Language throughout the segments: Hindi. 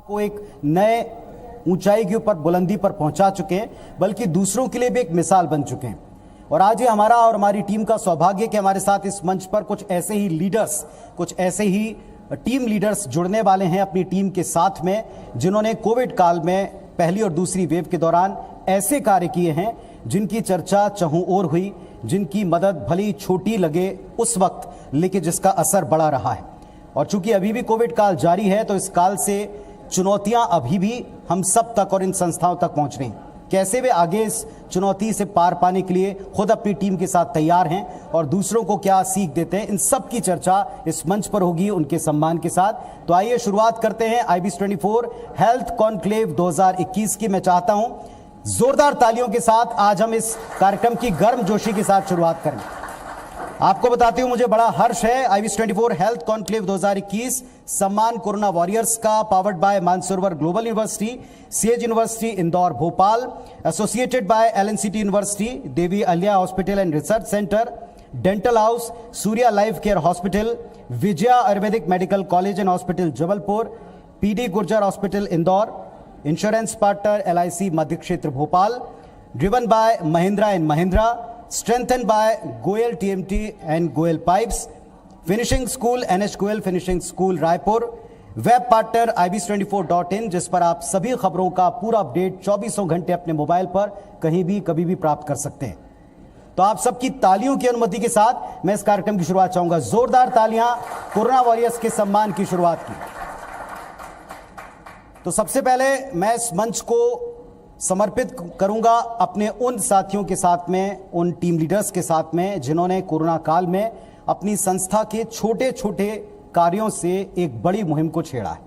को एक नए ऊंचाई के ऊपर बुलंदी पर पहुंचा चुके हैं, बल्कि दूसरों के लिए भी एक मिसाल बन चुके हैं। और आज ये हमारा और हमारी टीम का सौभाग्य कि हमारे साथ इस मंच पर कुछ ऐसे ही लीडर्स, कुछ ऐसे ही टीम लीडर्स जुड़ने वाले हैं अपनी टीम के साथ में, जिन्होंने कोविड काल में पहली और दूसरी वेव के दौरान ऐसे कार्य किए हैं जिनकी चर्चा चहुं ओर हुई, जिनकी मदद भली छोटी लगे उस वक्त, लेकिन जिसका असर बड़ा रहा है। और चूंकि अभी भी कोविड काल जारी है, तो इस काल से चुनौतियां अभी भी हम सब तक और इन संस्थाओं तक पहुंच रही हैं। कैसे वे आगे इस चुनौती से पार पाने के लिए खुद अपनी टीम के साथ तैयार हैं और दूसरों को क्या सीख देते हैं, इन सब की चर्चा इस मंच पर होगी उनके सम्मान के साथ। तो आइए शुरुआत करते हैं IBS 24 हेल्थ कॉन्क्लेव 2021 की। मैं चाहता हूं जोरदार तालियों के साथ आज हम इस कार्यक्रम की गर्मजोशी के साथ शुरुआत करें। आपको बताते हुए मुझे बड़ा हर्ष है, IBS 24 हेल्थ कॉन्क्लेव 2021 सम्मान कोरोना वॉरियर्स का, powered by Mansarovar global university, CH university Indore Bhopal, associated by LNCT university, Devi Ahilya hospital and research centre, dental house, Surya life care hospital, Vijaya Ayurvedic medical college and hospital Jabalpur, PD Gurjar hospital Indore, insurance partner LIC Madhya Kshetra Bhopal, driven by Mahindra and Mahindra, strengthened by Goel TMT and Goel Pipes, Finishing School NH Goel Finishing School Raipur, web partner IBS24.in, जिस पर आप सभी खबरों का पूरा अपडेट 24 घंटे अपने मोबाइल पर कहीं भी कभी भी प्राप्त कर सकते हैं। तो आप सबकी तालियों की अनुमति के साथ मैं इस कार्यक्रम की शुरुआत चाहूंगा। जोरदार तालियां कोरोना वॉरियर्स के सम्मान की शुरुआत की। तो सबसे पहले मैं इस मंच को समर्पित करूंगा अपने उन साथियों के साथ में, उन टीम लीडर्स के साथ में, जिन्होंने कोरोना काल में अपनी संस्था के छोटे छोटे कार्यों से एक बड़ी मुहिम को छेड़ा है।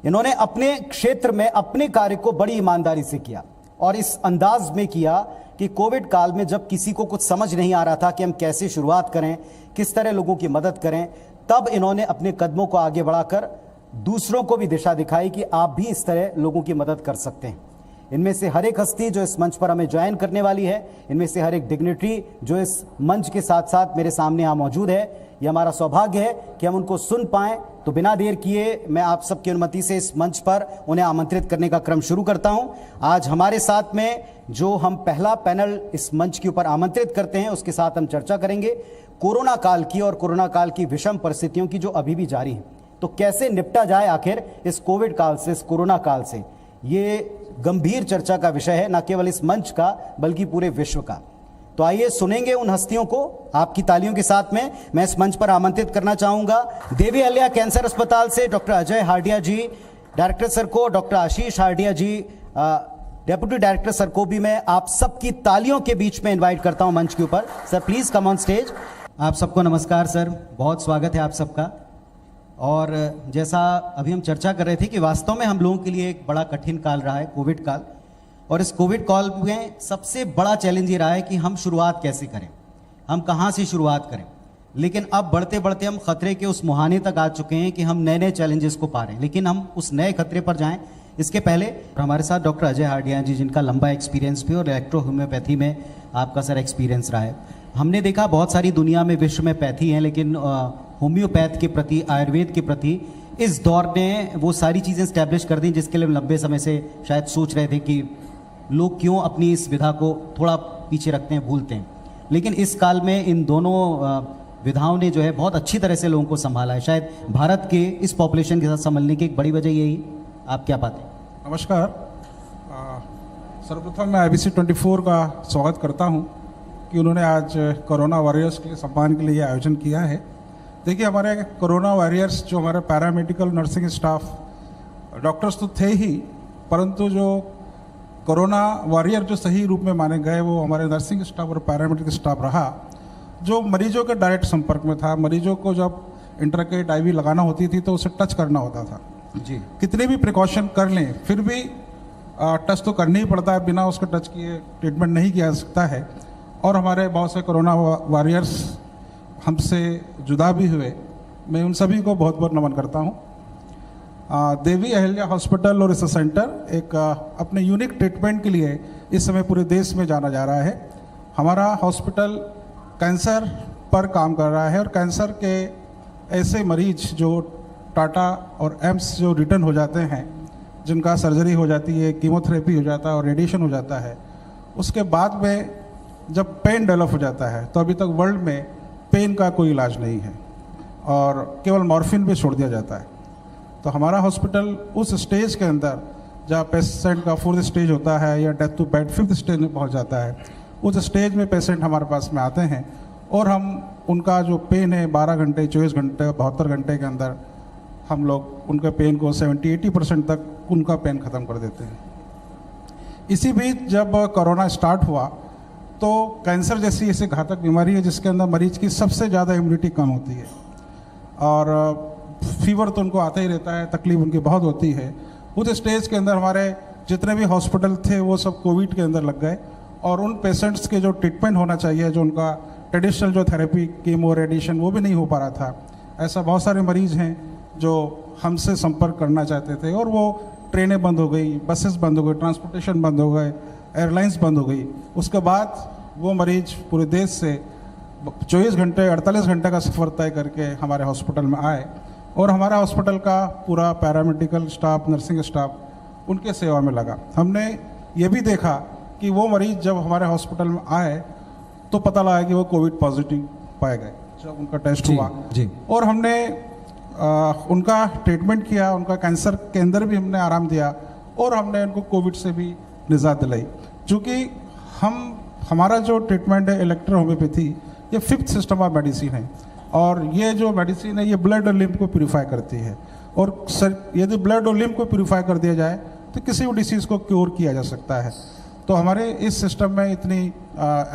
इन्होंने अपने क्षेत्र में अपने कार्य को बड़ी ईमानदारी से किया और इस अंदाज में किया कि कोविड काल में जब किसी को कुछ समझ नहीं आ रहा था कि हम कैसे शुरुआत करें, किस तरह लोगों की मदद करें, तब इन्होंने अपने कदमों को आगे बढ़ाकर दूसरों को भी दिशा दिखाई कि आप भी इस तरह लोगों की मदद कर सकते हैं। इनमें से हर एक हस्ती जो इस मंच पर हमें ज्वाइन करने वाली है, इनमें से हर एक डिग्निटरी जो इस मंच के साथ साथ मेरे सामने यहाँ मौजूद है, ये हमारा सौभाग्य है कि हम उनको सुन पाएं। तो बिना देर किए मैं आप सबकी अनुमति से इस मंच पर उन्हें आमंत्रित करने का क्रम शुरू करता हूं। आज हमारे साथ में जो हम पहला पैनल इस मंच के ऊपर आमंत्रित करते हैं, उसके साथ हम चर्चा करेंगे कोरोना काल की और कोरोना काल की विषम परिस्थितियों की जो अभी भी जारी है। तो कैसे निपटा जाए आखिर इस कोविड काल से, इस कोरोना काल से, ये गंभीर चर्चा का विषय है, न केवल इस मंच का बल्कि पूरे विश्व का। तो आइए सुनेंगे उन हस्तियों को आपकी तालियों के साथ में। मैं इस मंच पर आमंत्रित करना चाहूंगा देवी अहिल्या कैंसर अस्पताल से डॉक्टर अजय हार्डिया जी, डायरेक्टर सर को डॉक्टर आशीष हार्डिया जी, डेप्यूटी डायरेक्टर सर को भी मैं आप सबकी तालियों के बीच में इन्वाइट करता हूं मंच के ऊपर। Sir please come on stage. आप सबको नमस्कार सर, बहुत स्वागत है आप सबका। और जैसा अभी हम चर्चा कर रहे थे कि वास्तव में हम लोगों के लिए एक बड़ा कठिन काल रहा है कोविड काल, और इस कोविड काल में सबसे बड़ा चैलेंज ये रहा है कि हम शुरुआत कैसे करें, हम कहाँ से शुरुआत करें। लेकिन अब बढ़ते बढ़ते हम खतरे के उस मुहाने तक आ चुके हैं कि हम नए नए चैलेंजेस को पा रहे हैं, लेकिन हम उस नए खतरे पर जाएं इसके पहले हमारे साथ डॉक्टर अजय हार्डिया जी, जिनका लंबा एक्सपीरियंस भी और इलेक्ट्रो होम्योपैथी में आपका सर एक्सपीरियंस रहा है। हमने देखा बहुत सारी दुनिया में विश्व में पैथी हैं, लेकिन होम्योपैथ के प्रति, आयुर्वेद के प्रति इस दौर ने वो सारी चीज़ें स्टैब्लिश कर दी जिसके लिए हम लंबे समय से शायद सोच रहे थे कि लोग क्यों अपनी इस विधा को थोड़ा पीछे रखते हैं, भूलते हैं। लेकिन इस काल में इन दोनों विधाओं ने जो है बहुत अच्छी तरह से लोगों को संभाला है। शायद भारत के इस पॉपुलेशन के साथ संभलने की एक बड़ी वजह यही, आप क्या पाते हैं? नमस्कार। सर्वप्रथम मैं IBS 24 का स्वागत करता हूं कि उन्होंने आज कोरोना वॉरियर्स के लिए सम्मान के लिए आयोजन किया है। देखिए, हमारे कोरोना वॉरियर्स जो हमारे पैरामेडिकल नर्सिंग स्टाफ, डॉक्टर्स तो थे ही, परंतु जो कोरोना वॉरियर जो सही रूप में माने गए वो हमारे नर्सिंग स्टाफ और पैरामेडिकल स्टाफ रहा, जो मरीजों के डायरेक्ट संपर्क में था। मरीजों को जब इंट्राकेट IV लगाना होती थी तो उसे टच करना होता था जी। कितने भी प्रिकॉशन कर लें फिर भी टच तो करना ही पड़ता है, बिना उसके टच किए ट्रीटमेंट नहीं किया जा सकता है। और हमारे बहुत से कोरोना वॉरियर्स हमसे जुदा भी हुए, मैं उन सभी को बहुत बहुत नमन करता हूँ। देवी अहिल्या हॉस्पिटल और रिसर्च सेंटर एक अपने यूनिक ट्रीटमेंट के लिए इस समय पूरे देश में जाना जा रहा है। हमारा हॉस्पिटल कैंसर पर काम कर रहा है और कैंसर के ऐसे मरीज जो टाटा और एम्स जो रिटर्न हो जाते हैं, जिनका सर्जरी हो जाती है, कीमोथेरेपी हो जाता है और रेडिएशन हो जाता है, उसके बाद में जब पेन डेवलप हो जाता है तो अभी तक वर्ल्ड में पेन का कोई इलाज नहीं है और केवल मॉर्फिन पे छोड़ दिया जाता है। तो हमारा हॉस्पिटल उस स्टेज के अंदर जहाँ पेशेंट का 4th स्टेज होता है या death to bed 5th stage में पहुँच जाता है, उस स्टेज में पेशेंट हमारे पास में आते हैं और हम उनका जो पेन है 12 घंटे, 24 घंटे, 72 घंटे के अंदर हम लोग उनके पेन को 70-80% तक उनका पेन ख़त्म कर देते हैं। इसी बीच जब कोरोना स्टार्ट हुआ तो कैंसर जैसी ऐसी घातक बीमारी है जिसके अंदर मरीज की सबसे ज़्यादा इम्यूनिटी कम होती है और फीवर तो उनको आता ही रहता है, तकलीफ उनकी बहुत होती है। उस स्टेज के अंदर हमारे जितने भी हॉस्पिटल थे वो सब कोविड के अंदर लग गए और उन पेशेंट्स के जो ट्रीटमेंट होना चाहिए, जो उनका ट्रेडिशनल जो थेरेपी, कीमो, रेडिएशन, वो भी नहीं हो पा रहा था। ऐसा बहुत सारे मरीज़ हैं जो हमसे संपर्क करना चाहते थे और वो ट्रेनें बंद हो गई, बसेस बंद हो गई, ट्रांसपोर्टेशन बंद हो गए, एयरलाइंस बंद हो गई। उसके बाद वो मरीज पूरे देश से 24 घंटे, 48 घंटे का सफ़र तय करके हमारे हॉस्पिटल में आए और हमारा हॉस्पिटल का पूरा पैरामेडिकल स्टाफ, नर्सिंग स्टाफ उनके सेवा में लगा। हमने ये भी देखा कि वो मरीज जब हमारे हॉस्पिटल में आए तो पता लगा कि वो कोविड पॉजिटिव पाए गए जब उनका टेस्ट हुआ जी। और हमने उनका ट्रीटमेंट किया, उनका कैंसर के अंदर भी हमने आराम दिया और हमने उनको कोविड से भी निजात दिलाई। चूँकि हमारा जो ट्रीटमेंट है इलेक्ट्रो होम्योपैथी, ये 5th सिस्टम ऑफ मेडिसिन है और ये जो मेडिसिन है ये ब्लड और लिम्फ को प्यूरिफाई करती है और यदि ब्लड और लिम्फ को प्यूरिफाई कर दिया जाए तो किसी भी डिसीज़ को क्योर किया जा सकता है। तो हमारे इस सिस्टम में इतनी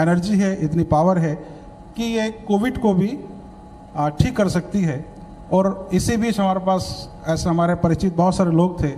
एनर्जी है, इतनी पावर है कि ये कोविड को भी ठीक कर सकती है। और इसी बीच हमारे पास ऐसे हमारे परिचित बहुत सारे लोग थे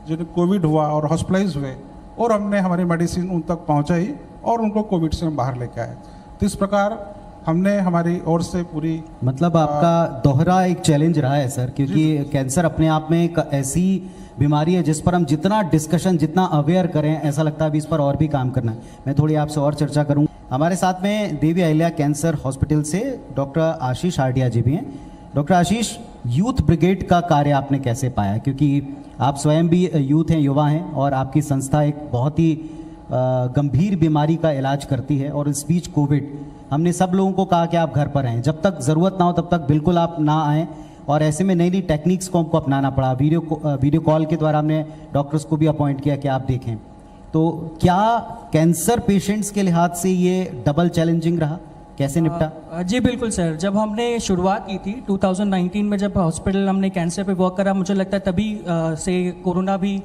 जिन्हें कोविड हुआ और हॉस्पिटलाइज हुए और हमने हमारी मेडिसिन उन तक पहुंचाई और उनको कोविड से हम बाहर लेके आए। तो इस प्रकार हमने हमारी ओर से पूरी मतलब आपका दोहरा एक चैलेंज रहा है सर, क्योंकि कैंसर अपने आप में एक ऐसी बीमारी है जिस पर हम जितना डिस्कशन, जितना अवेयर करें, ऐसा लगता है अभी इस पर और भी काम करना है। मैं थोड़ी आपसे और चर्चा करूंगा। हमारे साथ में देवी अहिल्या कैंसर हॉस्पिटल से डॉक्टर आशीष आर्डिया जी भी हैं। डॉक्टर आशीष, यूथ ब्रिगेड का कार्य आपने कैसे पाया, क्योंकि आप स्वयं भी यूथ हैं, युवा हैं और आपकी संस्था एक बहुत ही गंभीर बीमारी का इलाज करती है और इस बीच कोविड, हमने सब लोगों को कहा कि आप घर पर रहें, जब तक ज़रूरत ना हो तब तक बिल्कुल आप ना आएँ और ऐसे में नई नई टेक्निक्स को हमको अपनाना पड़ा। वीडियो कॉल के द्वारा हमने डॉक्टर्स को भी अपॉइंट किया कि आप देखें। तो क्या कैंसर पेशेंट्स के लिहाज से ये डबल चैलेंजिंग रहा, कैसे निपटा? जी बिल्कुल सर, जब हमने शुरुआत की थी 2019 में, जब हॉस्पिटल हमने कैंसर पे वर्क करा, मुझे लगता है तभी से कोरोना भी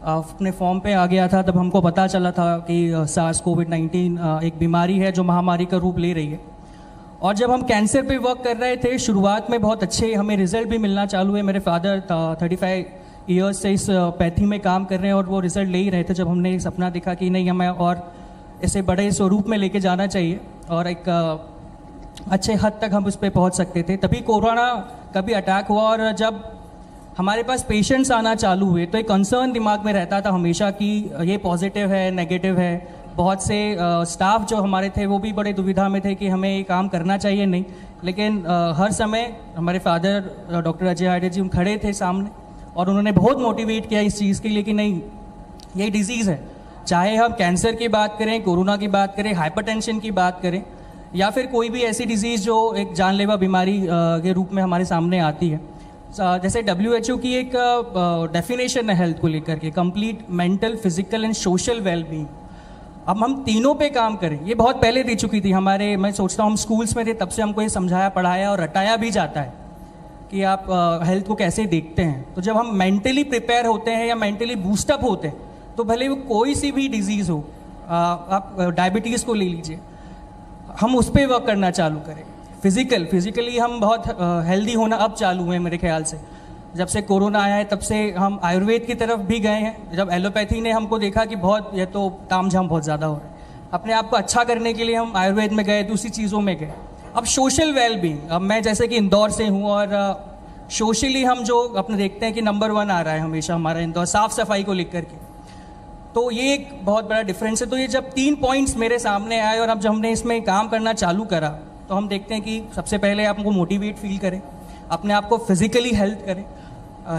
अपने फॉर्म पे आ गया था। तब हमको पता चला था कि सार्स कोविड-19 एक बीमारी है जो महामारी का रूप ले रही है। और जब हम कैंसर पे वर्क कर रहे थे, शुरुआत में बहुत अच्छे हमें रिजल्ट भी मिलना चालू हुए। मेरे फादर 35 ईयर्स से इस पैथी में काम कर रहे हैं और वो रिजल्ट ले ही रहे थे। जब हमने सपना देखा कि नहीं, हमें और इसे बड़े स्वरूप में लेके जाना चाहिए और एक अच्छे हद तक हम उस पर पहुँच सकते थे, तभी कोरोना का भी अटैक हुआ। और जब हमारे पास पेशेंट्स आना चालू हुए तो एक कंसर्न दिमाग में रहता था हमेशा कि ये पॉजिटिव है, नेगेटिव है। बहुत से स्टाफ जो हमारे थे वो भी बड़े दुविधा में थे कि हमें ये काम करना चाहिए नहीं। लेकिन हर समय हमारे फादर डॉक्टर अजय आर्डिया जी खड़े थे सामने और उन्होंने बहुत मोटिवेट किया इस चीज़ के लिए कि नहीं, ये डिजीज़ है, चाहे हम कैंसर की बात करें, कोरोना की बात करें, हाइपरटेंशन की बात करें या फिर कोई भी ऐसी डिजीज़ जो एक जानलेवा बीमारी के रूप में हमारे सामने आती है। जैसे WHO की एक डेफिनेशन है हेल्थ को लेकर के, complete mental, physical and social wellbeing. अब हम तीनों पे काम करें, ये बहुत पहले दे चुकी थी हमारे, मैं सोचता हूँ हम स्कूल्स में थे तब से हमको ये समझाया, पढ़ाया और रटाया भी जाता है कि आप हेल्थ को कैसे देखते हैं। तो जब हम मेंटली प्रिपेयर होते हैं या मेंटली बूस्टअप होते हैं तो भले वो कोई सी भी डिजीज़ हो, आप डायबिटीज़ को ले लीजिए, हम उस पर वर्क करना चालू करें। फिजिकली हम बहुत हेल्दी होना अब चालू हुए मेरे ख्याल से। जब से कोरोना आया है तब से हम आयुर्वेद की तरफ भी गए हैं। जब एलोपैथी ने हमको देखा कि बहुत ये तो तामझाम बहुत ज़्यादा हो रहा है, अपने आप को अच्छा करने के लिए हम आयुर्वेद में गए, दूसरी चीज़ों में गए। अब सोशल वेलबींग, अब मैं जैसे कि इंदौर से हूँ और सोशली हम जो अपने देखते हैं कि नंबर 1 आ रहा है हमेशा हमारा इंदौर साफ़ सफाई को लेकर के, तो ये एक बहुत बड़ा डिफरेंस है। तो ये जब 3 पॉइंट्स मेरे सामने आए और अब जब हमने इसमें काम करना चालू करा तो हम देखते हैं कि सबसे पहले आपको मोटिवेट फील करें, अपने आप को फिजिकली हेल्थ करें,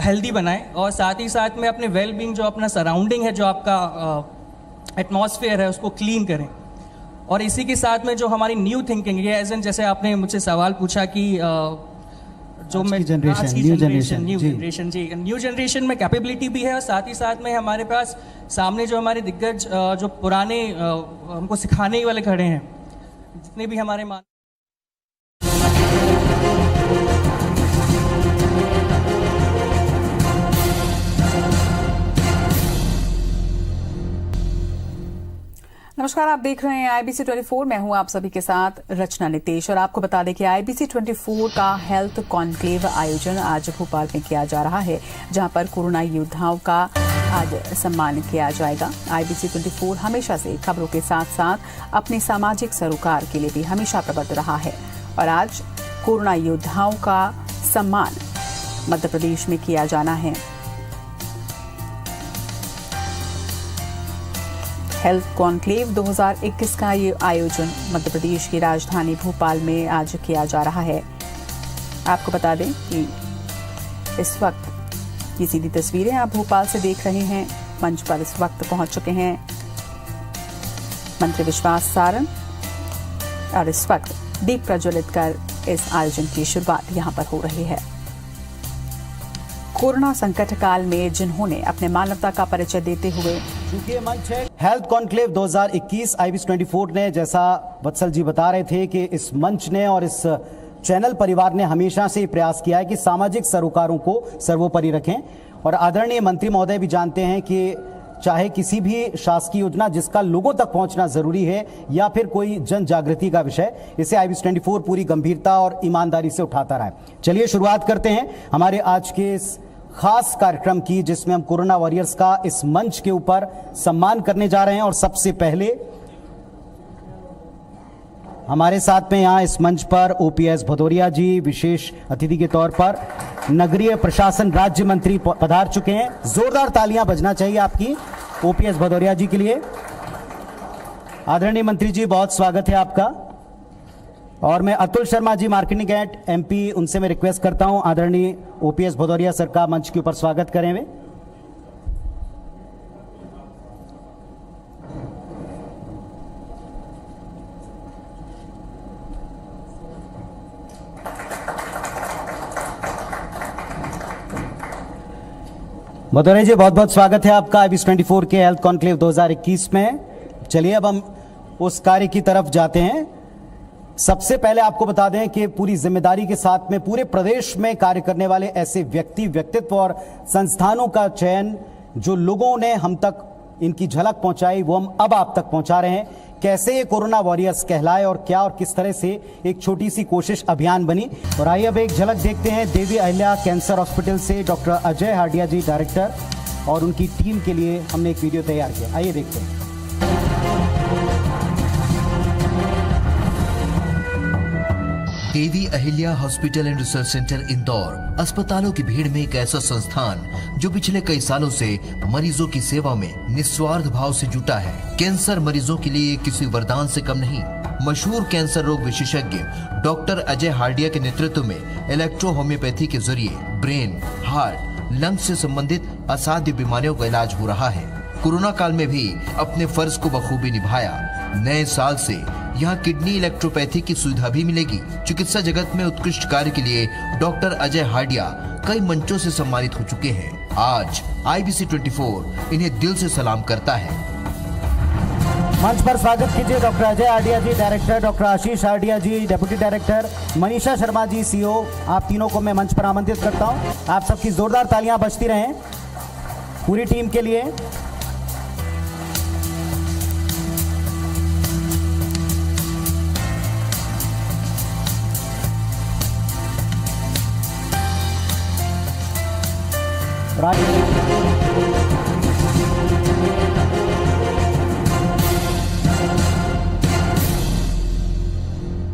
हेल्दी बनाएं और साथ ही साथ में अपने वेल बीइंग जो अपना सराउंडिंग है, जो आपका एटमॉस्फेयर है, उसको क्लीन करें। और इसी के साथ में जो हमारी न्यू थिंकिंग है, एज एन जैसे आपने मुझसे सवाल पूछा कि जो मैं न्यू जनरेशन में कैपेबिलिटी भी है और साथ ही साथ में हमारे पास सामने जो हमारे दिग्गज जो पुराने हमको सिखाने वाले खड़े हैं, जितने भी हमारे नमस्कार, आप देख रहे हैं IBC 24। मैं हूं आप सभी के साथ रचना नितेश। और आपको बता दें कि IBC 24 का हेल्थ कॉन्क्लेव आयोजन आज भोपाल में किया जा रहा है, जहां पर कोरोना योद्धाओं का आज सम्मान किया जाएगा। IBC 24 हमेशा से खबरों के साथ साथ अपने सामाजिक सरोकार के लिए भी हमेशा प्रबद्ध रहा है और आज कोरोना योद्धाओं का सम्मान मध्य प्रदेश में किया जाना है। हेल्थ कॉन्क्लेव 2021 का ये आयोजन मध्य प्रदेश की राजधानी भोपाल में आज किया जा रहा है। आपको बता दें कि इस वक्त ये सीधी तस्वीरें आप भोपाल से देख रहे हैं। मंच पर इस वक्त पहुंच चुके हैं मंत्री विश्वास सारंग और इस वक्त दीप प्रज्वलित कर इस आयोजन की शुरुआत यहां पर हो रही है। कोरोना संकट काल में जिन्होंने अपने मानवता का परिचय देते हुए मंच है हेल्थ कॉन्क्लेव 2021। IBC 24 ने, जैसा वत्सल जी बता रहे थे, कि इस मंच ने और इस चैनल परिवार ने हमेशा से प्रयास किया है कि सामाजिक सरोकारों को सर्वोपरि रखें। और आदरणीय मंत्री महोदय भी जानते हैं कि चाहे किसी भी शासकीय योजना जिसका लोगों तक पहुंचना जरूरी है या फिर कोई जन जागृति का विषय, इसे IBC 24 पूरी गंभीरता और ईमानदारी से उठाता रहा है। चलिए शुरुआत करते हैं हमारे आज के इस खास कार्यक्रम की, जिसमें हम कोरोना वॉरियर्स का इस मंच के ऊपर सम्मान करने जा रहे हैं। और सबसे पहले हमारे साथ में यहाँ इस मंच पर OPS भदौरिया जी विशेष अतिथि के तौर पर नगरीय प्रशासन राज्य मंत्री पधार चुके हैं। जोरदार तालियां बजना चाहिए आपकी OPS भदौरिया जी के लिए। आदरणीय मंत्री जी, बहुत स्वागत है आपका। और मैं Atul Sharma ji, marketing eight MP, उनसे मैं रिक्वेस्ट करता हूं आदरणीय OPS भदौरिया सर का मंच के ऊपर स्वागत करें वे। भदौरिया जी, बहुत बहुत स्वागत है आपका IBC 24 के हेल्थ कॉन्क्लेव 2021 में। चलिए अब हम उस कार्य की तरफ जाते हैं। सबसे पहले आपको बता दें कि पूरी जिम्मेदारी के साथ में पूरे प्रदेश में कार्य करने वाले ऐसे व्यक्तित्व और संस्थानों का चयन, जो लोगों ने हम तक इनकी झलक पहुंचाई, वो हम अब आप तक पहुंचा रहे हैं। कैसे ये कोरोना वॉरियर्स कहलाए और क्या और किस तरह से एक छोटी सी कोशिश अभियान बनी। और आइए अब एक झलक देखते हैं देवी अहिल्या कैंसर हॉस्पिटल से डॉक्टर अजय हार्डिया जी, डायरेक्टर, और उनकी टीम के लिए हमने एक वीडियो तैयार किया। आइए देखते हैं। Devi Ahilya hospital and research centre Indore अस्पतालों की भीड़ में एक ऐसा संस्थान जो पिछले कई सालों से मरीजों की सेवा में निस्वार्थ भाव से जुटा है। कैंसर मरीजों के लिए किसी वरदान से कम नहीं। मशहूर कैंसर रोग विशेषज्ञ डॉक्टर अजय हार्डिया के नेतृत्व में इलेक्ट्रो होम्योपैथी के जरिए ब्रेन, हार्ट, लंग्स से संबंधित असाध्य बीमारियों का इलाज हो रहा है। कोरोना काल में भी अपने फर्ज को बखूबी निभाया। नए साल से यहाँ किडनी इलेक्ट्रोपैथी की सुविधा भी मिलेगी। चिकित्सा जगत में उत्कृष्ट कार्य के लिए डॉक्टर अजय हार्डिया कई मंचों से सम्मानित हो चुके हैं। आज IBC 24 इन्हें दिल से सलाम करता है। मंच पर स्वागत कीजिए डॉक्टर अजय हार्डिया जी, डायरेक्टर, डॉक्टर आशीष हार्डिया जी, deputy director, Manisha Sharma ji, CEO। आप तीनों को मैं मंच पर आमंत्रित करता हूं। आप सबकी जोरदार तालियां बजती रहें पूरी टीम के लिए।